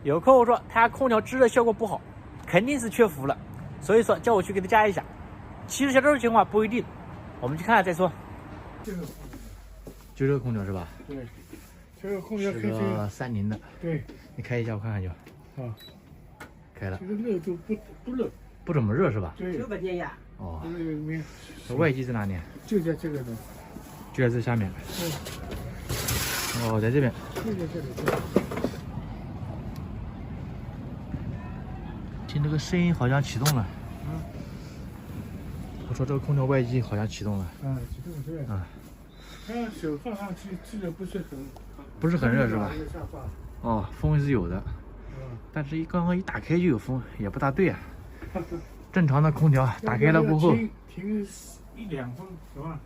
有客户说他家空调制热效果不好，肯定是缺氟了，所以说叫我去给他加一下。其实像这种情况不一定，我们去看看再说。这个就这个空调是吧？对，这个空调是个30的。对，你开一下我看看就。啊，开了。这个热度不热，不怎么热是吧？对，900年呀。哦。没有。外机在哪里？就在这个呢。就在这下面。对。哦，在这边。就在这里。听这个声音好像启动了。我说这个空调外机好像启动了。启动对。它手放上去，制的不是很热是吧？哦，风是有的。但是刚刚一打开就有风，也不大对啊。正常的空调打开了过后，停1-2分是吧？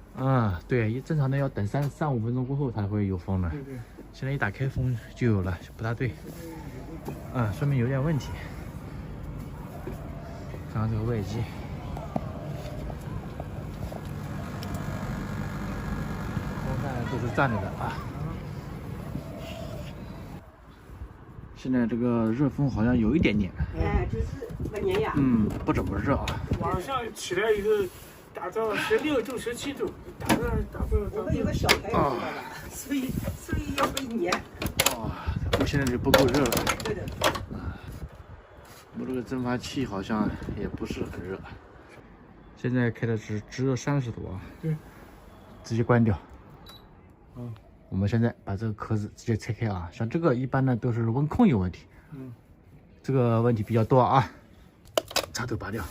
对，正常的要等3-5分钟过后才会有风的。对对。现在一打开风就有了，不大对。说明有点问题。看看这个外机，风扇都是站着的啊。现在这个热风好像有一点点。这是半年呀。不怎么热啊。晚上起来以后达到16度、17度，达不到。我们有个小孩知道吧？所以要会粘。我现在就不够热了。对的。我这个蒸发器好像也不是很热。现在开的是只有30度啊。对。直接关掉。我们现在把这个壳子直接拆开啊，像这个一般呢都是温控有问题，这个问题比较多啊。插头拔掉，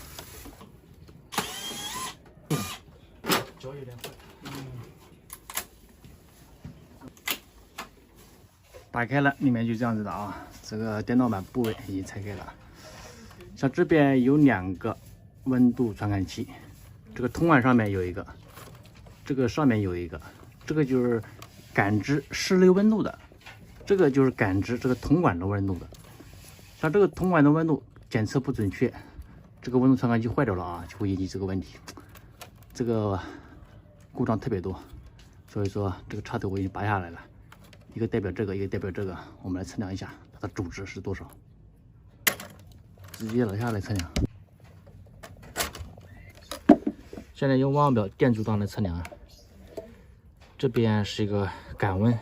脚有点快。打开了，里面就这样子的啊。这个电脑板部位已经拆开了，像这边有2个温度传感器，这个铜管上面有一个，这个上面有一个，这个就是感知室内温度的，这个就是感知这个铜管的温度的。像这个铜管的温度检测不准确，这个温度传感器坏掉了啊，就会引起这个问题。这个故障特别多，所以说这个插头我已经拔下来了，一个代表这个，一个代表这个。我们来测量一下它的主值是多少，直接拿下来测量。现在用汪表电阻档来测量。这边是一个感温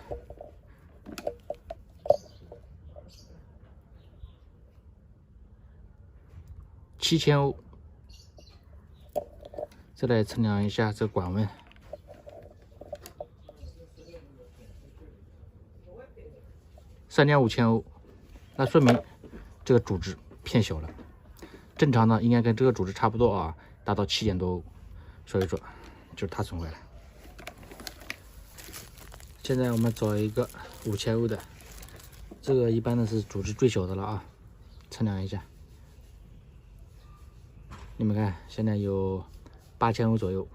，7000欧。再来测量一下这管温，3500欧。那说明这个主值偏小了，正常的应该跟这个主值差不多啊，达到7点多欧。所以说就是它损坏了。现在我们找一个5000欧的，这个一般的是主值最小的了啊，测量一下。你们看，现在有8000欧左右，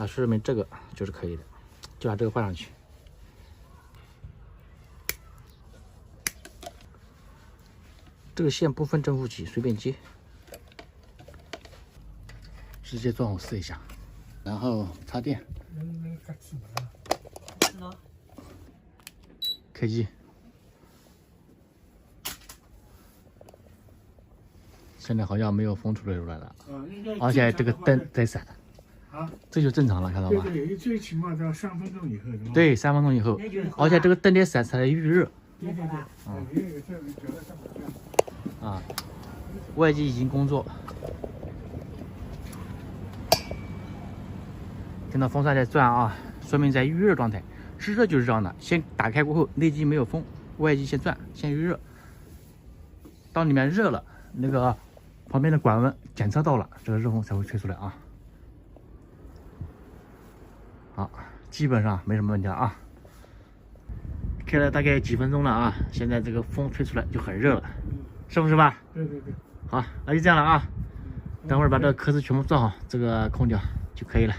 说明这个就是可以的，就把这个换上去。这个线不分正负极，随便接，直接装好试一下，然后插电。开机，现在好像没有风出来了，而且这个灯在闪，这就正常了，看到吧？对，最起码到3分钟以后。对，3分钟以后，而且这个灯在闪，才预热。对。外机已经工作，听到风扇在转啊，说明在预热状态。制热就是这样的，先打开过后，内机没有风，外机先转，先预热。当里面热了，那个旁边的管温检测到了，这个热风才会吹出来啊。好，基本上没什么问题了啊。开了大概几分钟了啊，现在这个风吹出来就很热了，是不是吧？对。好，那就这样了啊。等会儿把这个壳子全部装好，这个空调就可以了。